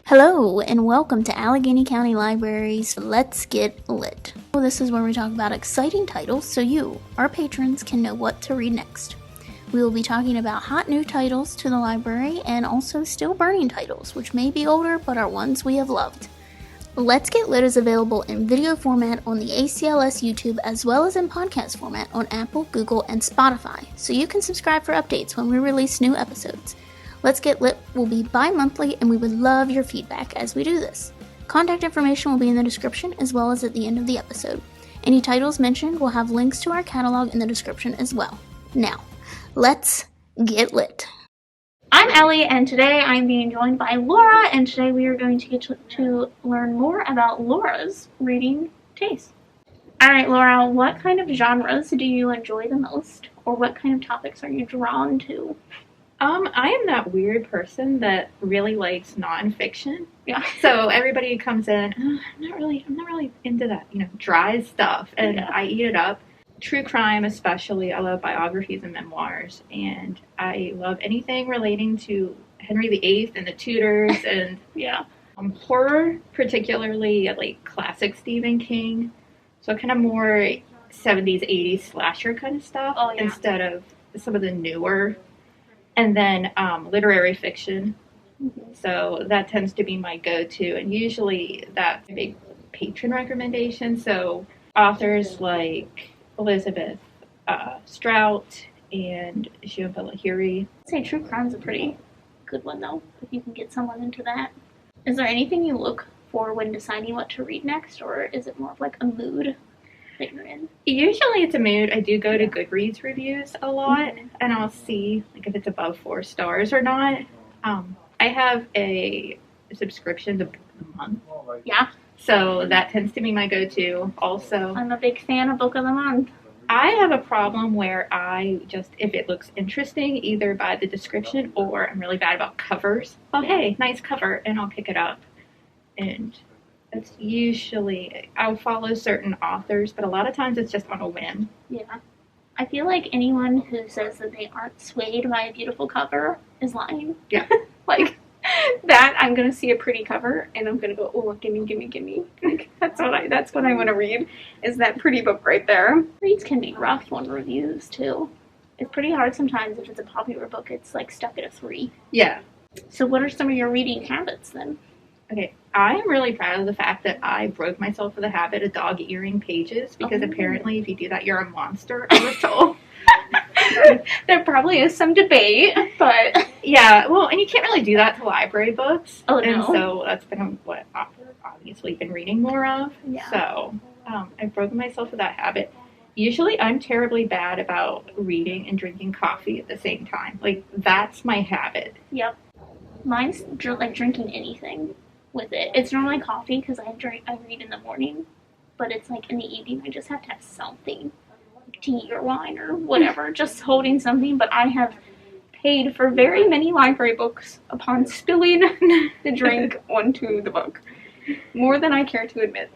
Hello, and welcome to Allegheny County Library's Let's Get Lit. This is where we talk about exciting titles so you, our patrons, can know what to read next. We will be talking about hot new titles to the library and also still burning titles, which may be older but are ones we have loved. Let's Get Lit is available in video format on the ACLS YouTube as well as in podcast format on Apple, Google, and Spotify, so you can subscribe for updates when we release new episodes. Let's Get Lit will be bi-monthly, and we would love your feedback as we do this. Contact information will be in the description as well as at the end of the episode. Any titles mentioned will have links to our catalog in the description as well. Now, let's get lit. I'm Ellie, and today I'm being joined by Laura, and today we are going to get to learn more about Laura's reading taste. Alright, Laura, what kind of genres do you enjoy the most, or what kind of topics are you drawn to? I am that weird person that really likes nonfiction. Yeah. So everybody comes in, I'm not really into that, dry stuff, and Yeah. I eat it up. True crime especially, I love biographies and memoirs, and I love anything relating to Henry VIII and the Tudors, and Yeah. horror, particularly like classic Stephen King. So kind of more 70s, 80s slasher kind of stuff instead of some of the newer. And then literary fiction. Mm-hmm. So that tends to be my go-to. And usually that's a big patron recommendation. So authors like Elizabeth Strout and June Lahiri. I'd say true crime's a pretty good one, though, if you can get someone into that. Is there anything you look for when deciding what to read next, or is it more of like a mood that you're in? Usually it's a mood. I do go to Goodreads reviews a lot, and I'll see like if it's above 4 stars or not. I have a subscription to Book of the Month. Yeah. So that tends to be my go-to. Also, I'm a big fan of Book of the Month. I have a problem where if it looks interesting, either by the description or I'm really bad about covers. Oh, hey, nice cover, and I'll pick it up. And that's usually, I'll follow certain authors, but a lot of times it's just on a whim. Yeah. I feel like anyone who says that they aren't swayed by a beautiful cover is lying. Yeah. Like, that, I'm going to see a pretty cover, and I'm going to go, oh, gimme. Like, that's what I want to read, is that pretty book right there. Reads can be rough on reviews, too. It's pretty hard sometimes if it's a popular book. It's, like, stuck at a 3. Yeah. So what are some of your reading habits, then? Okay, I am really proud of the fact that I broke myself of the habit of dog-earing pages, because apparently if you do that, you're a monster, I was told. There probably is some debate, but... Yeah, well, and you can't really do that to library books. Oh, and no. so that's been what I've obviously been reading more of. Yeah. So I've broken myself of that habit. Usually I'm terribly bad about reading and drinking coffee at the same time. Like, that's my habit. Yep. Mine's like drinking anything with it. It's normally coffee because I read in the morning, but it's like in the evening I just have to have something, like tea or wine or whatever, just holding something. But I have paid for very many library books upon spilling the drink onto the book, more than I care to admit.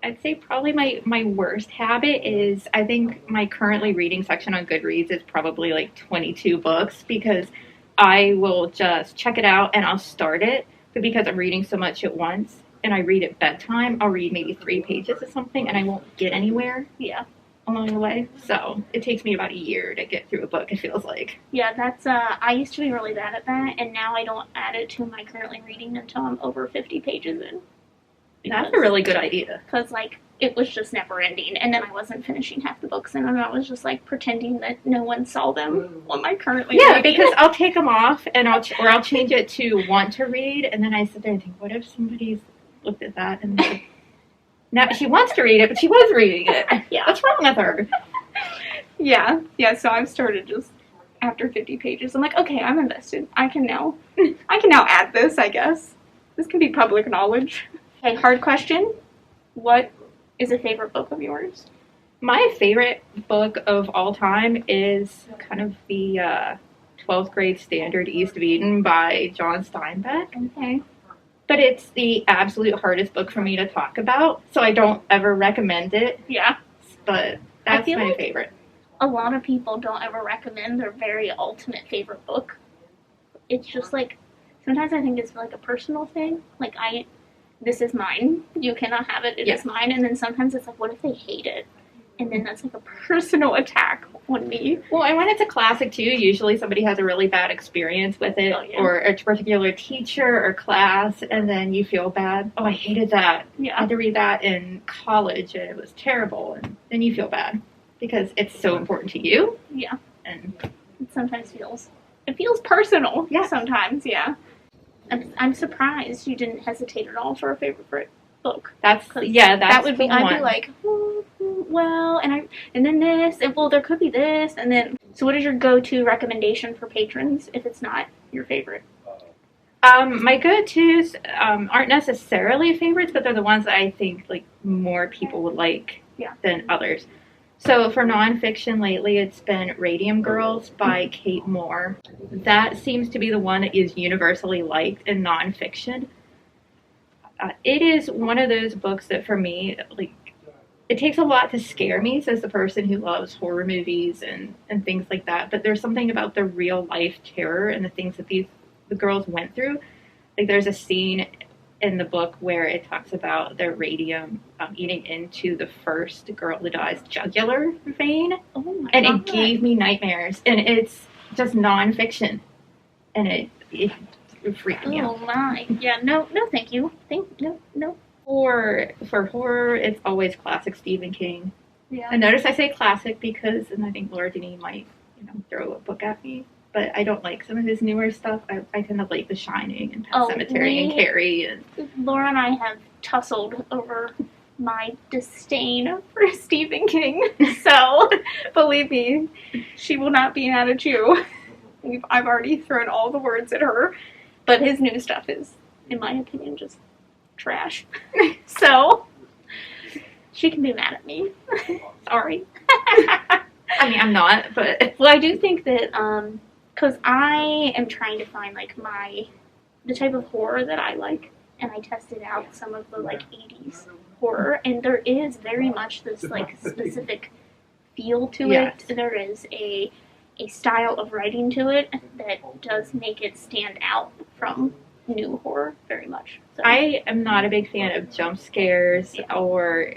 I'd say probably my worst habit is, I think my currently reading section on Goodreads is probably like 22 books, because I will just check it out and I'll start it, but because I'm reading so much at once and I read at bedtime, I'll read maybe 3 pages of something and I won't get anywhere along the way. So it takes me about a year to get through a book, it feels like. Yeah, that's, I used to be really bad at that, and now I don't add it to my currently reading until I'm over 50 pages in. That's a really good idea. Because, like, it was just never ending, and then I wasn't finishing half the books, and I was just, like, pretending that no one saw them on my currently reading. Yeah, because I'll take them off, and I'll change it to want to read, and then I sit there and think, what if somebody's looked at that and said, now she wants to read it, but she was reading it. Yeah. What's wrong with her? Yeah, so I've started just after 50 pages. I'm like, okay, I'm invested. I can now add this, I guess. This can be public knowledge. Okay, hard question. What is a favorite book of yours? My favorite book of all time is kind of the 12th grade standard East of Eden by John Steinbeck. Okay. But it's the absolute hardest book for me to talk about, so I don't ever recommend it. Yeah. But that's my favorite. A lot of people don't ever recommend their very ultimate favorite book. It's just like, sometimes I think it's like a personal thing. Like, this is mine. You cannot have it. It is mine. And then sometimes it's like, what if they hate it? And then that's like a personal attack on me. Well, and when it's a classic too, usually somebody has a really bad experience with it, or a particular teacher or class, and then you feel bad. Oh, I hated that. Yeah. I had to read that in college, and it was terrible. And then you feel bad because it's so important to you. Yeah. And it sometimes feels personal. Yeah. Sometimes, yeah. I'm surprised you didn't hesitate at all for a favorite book. That would be. I'd be like, well, and then this, and well, there could be this, and then. So, what is your go-to recommendation for patrons if it's not your favorite? My go-tos aren't necessarily favorites, but they're the ones that I think like more people would like than others. So for nonfiction lately, it's been Radium Girls by Kate Moore. That seems to be the one that is universally liked in nonfiction. It is one of those books that for me, like, it takes a lot to scare me as the person who loves horror movies and things like that. But there's something about the real life terror and the things that the girls went through. Like, there's a scene in the book where it talks about the radium eating into the first girl who dies jugular vein. Oh my God. It gave me nightmares. And it's just nonfiction. And it freaked me out. Oh my. Yeah, no, thank you. No. For horror, it's always classic Stephen King. Yeah. And notice I say classic because, and I think Laura Denis might, throw a book at me. But I don't like some of his newer stuff. I tend to like The Shining and Pet Sematary and Carrie. And Laura and I have tussled over my disdain for Stephen King. So, believe me, she will not be mad at you. I've already thrown all the words at her. But his new stuff is, in my opinion, just trash. So, she can be mad at me. Sorry. I mean, I'm not, but... Well, I do think that, because I am trying to find, like, the type of horror that I like, and I tested out some of the, like, 80s horror, and there is very much this, like, specific feel to it. There is a style of writing to it that does make it stand out from new horror very much. So. I am not a big fan of jump scares or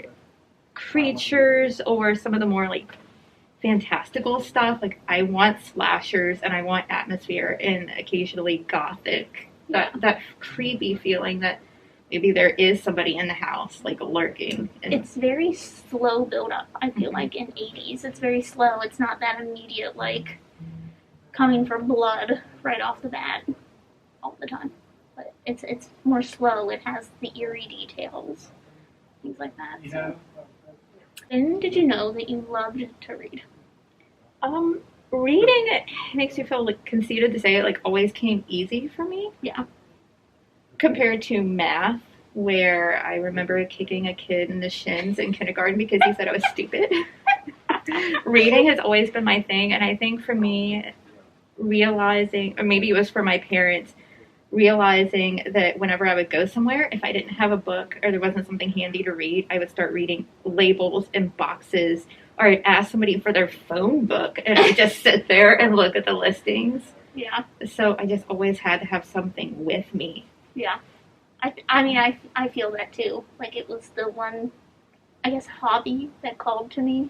creatures or some of the more, like, fantastical stuff. Like, I want slashers and I want atmosphere and occasionally gothic. That creepy feeling that maybe there is somebody in the house, like, lurking. It's very slow build up, I feel like, in 80s. It's very slow. It's not that immediate, like, coming for blood right off the bat all the time. But it's more slow. It has the eerie details, things like that. So. When did you know that you loved to read? Reading makes you feel, like, conceited to say it, like, always came easy for me. Yeah. Compared to math, where I remember kicking a kid in the shins in kindergarten because he said I was stupid. Reading has always been my thing, and I think for me, realizing, or maybe it was for my parents, realizing that whenever I would go somewhere, if I didn't have a book or there wasn't something handy to read, I would start reading labels and boxes, or I'd ask somebody for their phone book, and I'd just sit there and look at the listings. Yeah. So I just always had to have something with me. Yeah. I mean, I feel that too. Like, it was the one, I guess, hobby that called to me,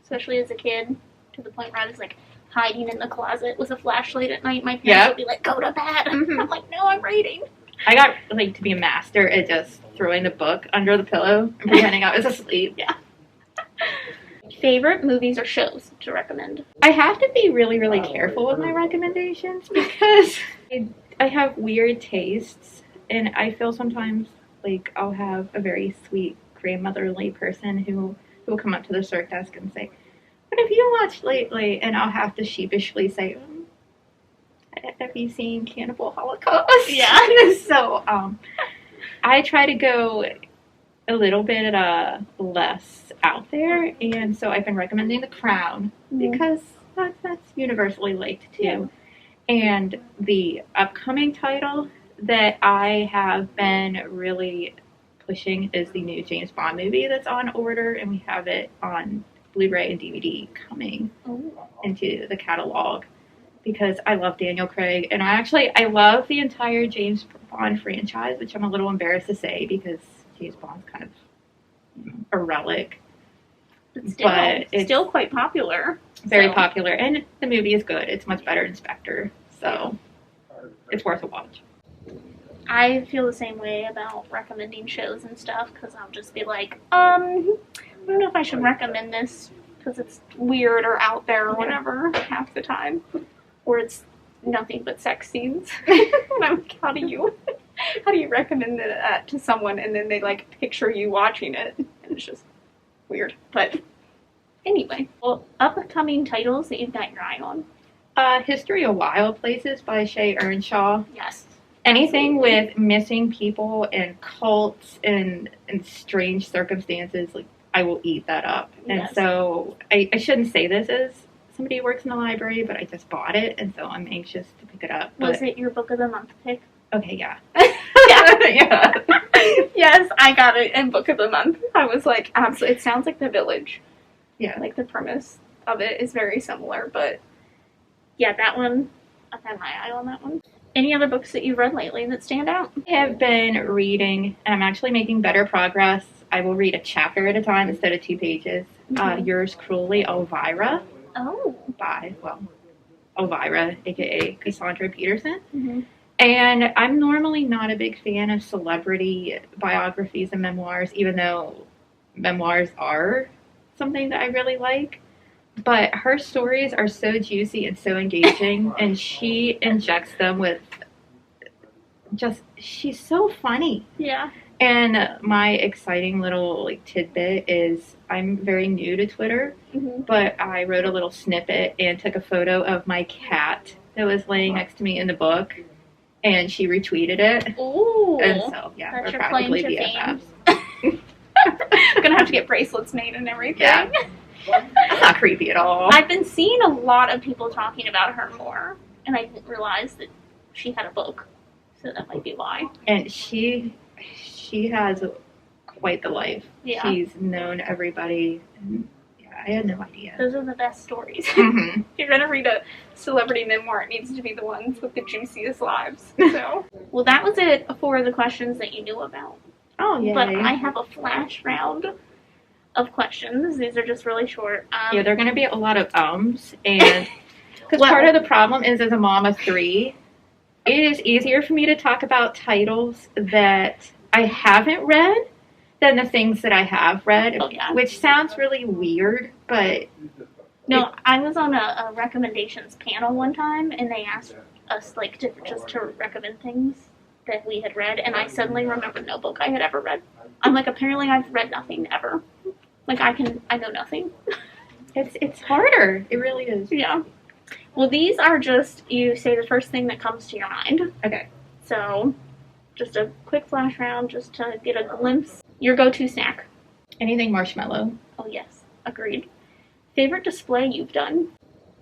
especially as a kid, to the point where I was, like, hiding in the closet with a flashlight at night. My parents would be like, go to bed. I'm like, no, I'm reading. I got, like, to be a master at just throwing the book under the pillow and pretending I was asleep. Yeah. Favorite movies or shows to recommend? I have to be really, really careful with my recommendations because I have weird tastes, and I feel sometimes like I'll have a very sweet grandmotherly person who will come up to the circ desk and say, what have you watched lately? And I'll have to sheepishly say, have you seen Cannibal Holocaust? Yeah. So I try to go a little bit less out there, and so I've been recommending The Crown because that's universally liked too. Yeah. And the upcoming title that I have been really pushing is the new James Bond movie that's on order, and we have it on Blu-ray and DVD coming into the catalog. because I love Daniel Craig, and I love the entire James Bond franchise, which I'm a little embarrassed to say because James Bond's kind of a relic. But it's still quite popular. Very popular, and the movie is good. It's much better than Spectre, so it's worth a watch. I feel the same way about recommending shows and stuff, because I'll just be like, I don't know if I should recommend this because it's weird or out there or whatever half the time, or it's nothing but sex scenes. And I'm like, how do you recommend that to someone, and then they like picture you watching it, and it's just weird. But anyway, well, upcoming titles that you've got your eye on. History of Wild Places by Shay Earnshaw. Yes. Anything with missing people and cults and strange circumstances, like, I will eat that up. Yes. And so I shouldn't say this as somebody who works in the library, but I just bought it, and so I'm anxious to pick it up. Was it your book of the month pick? Okay, yeah. Yeah. Yes, I got it in book of the month. I was like, absolutely. It sounds like The Village. Yeah. Like the premise of it is very similar, but yeah, that one, I've had my eye on that one. Any other books that you've read lately that stand out? I have been reading, and I'm actually making better progress. I will read a chapter at a time instead of 2 pages. Yours Cruelly, Elvira. Oh. By, Elvira, a.k.a. Cassandra Peterson. Mm-hmm. And I'm normally not a big fan of celebrity biographies and memoirs, even though memoirs are something that I really like. But her stories are so juicy and so engaging, and she injects them with she's so funny. Yeah. And my exciting little tidbit is I'm very new to Twitter, but I wrote a little snippet and took a photo of my cat that was laying next to me in the book, and she retweeted it. Ooh. And so, yeah, That's we're your claim practically to BFFs. fame. I'm gonna have to get bracelets made and everything. Yeah. That's not creepy at all. I've been seeing a lot of people talking about her more, and I didn't realize that she had a book, so that might be why. And she has quite the life. Yeah. She's known everybody. And, yeah, I had no idea. Those are the best stories. Mm-hmm. If you're gonna read a celebrity memoir, it needs to be the ones with the juiciest lives. So, well, that was it for the questions that you knew about. Oh, yeah. But I have a flash round of questions. These are just really short. Yeah, they're going to be a lot of ums, and because part of the problem is, as a mom of 3, it is easier for me to talk about titles that I haven't read than the things that I have read, which sounds really weird, but... No, I was on a recommendations panel one time, and they asked us, to recommend things that we had read, and I suddenly remembered no book I had ever read. I'm like, apparently I've read nothing ever. Like, I know nothing. It's harder. It really is. Yeah. Well, these are just, you say the first thing that comes to your mind. Okay. So, just a quick flash round, just to get a glimpse. Your go-to snack. Anything marshmallow. Oh, yes. Agreed. Favorite display you've done?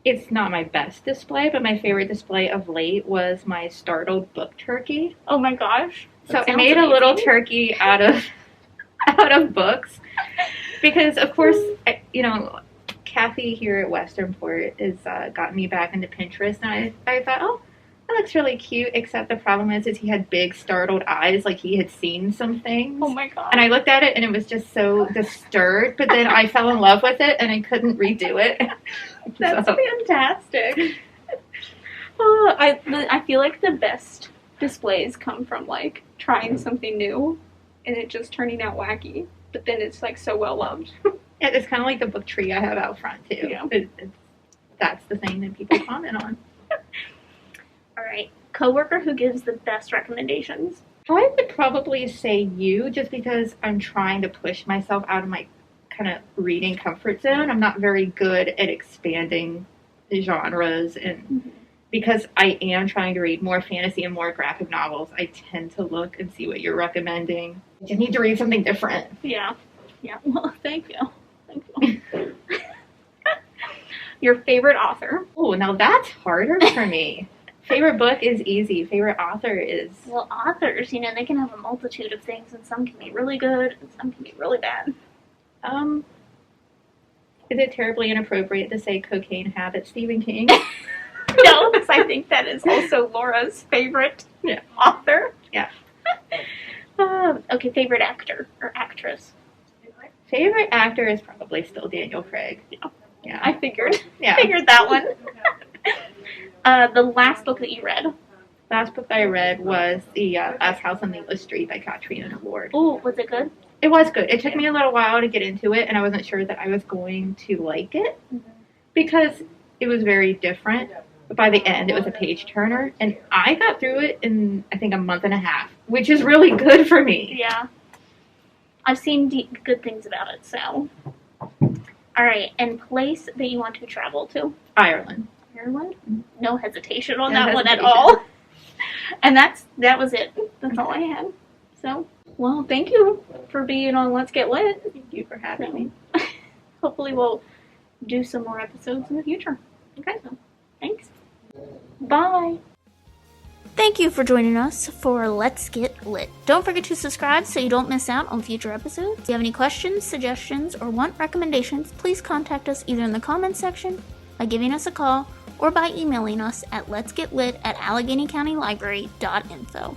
It's not my best display, but my favorite display of late was my startled book turkey. Oh my gosh. So I made a little turkey out of books. Because, of course, Kathy here at Westernport has gotten me back into Pinterest, and I thought, oh, that looks really cute, except the problem is he had big startled eyes, like he had seen some things. Oh my god. And I looked at it, and it was just so disturbed, but then I fell in love with it, and I couldn't redo it. That's fantastic. I feel like the best displays come from, trying something new, and it just turning out wacky. But then it's so well loved. It's kind of like the book tree I have out front too. Yeah. That's the thing that people comment on. All right, coworker who gives the best recommendations. I would probably say you, just because I'm trying to push myself out of my kind of reading comfort zone. I'm not very good at expanding the genres, and because I am trying to read more fantasy and more graphic novels, I tend to look and see what you're recommending. You need to read something different. Yeah. Well, thank you. Your favorite author? Oh, now that's harder for me. Favorite book is easy. Favorite author is... Well, authors, they can have a multitude of things, and some can be really good, and some can be really bad. Is it terribly inappropriate to say Cocaine Habit, Stephen King? No, I think that is also Laura's favorite author. Yeah. Okay, favorite actor or actress? Favorite actor is probably still Daniel Craig. Yeah. I figured. Yeah. Figured that one. The last book that you read? Last book I read was The Last House on Needless Street by Katrina Ward. Oh, was it good? It was good. It took me a little while to get into it, and I wasn't sure that I was going to like it because it was very different. But by the end, it was a page turner, and I got through it in, I think, a month and a half, which is really good for me. Yeah. I've seen good things about it, so. All right, and place that you want to travel to? Ireland. Ireland? No hesitation on No that one at hesitation. all. And that was it. That's all I had. So, well, thank you for being on Let's Get Lit. Thank you for having me. Hopefully we'll do some more episodes in the future. Okay, so thanks. Bye. Thank you for joining us for Let's Get Lit. Don't forget to subscribe so you don't miss out on future episodes. If you have any questions, suggestions, or want recommendations, please contact us either in the comments section, by giving us a call, or by emailing us at letsgetlit@AlleghenyCountyLibrary.info.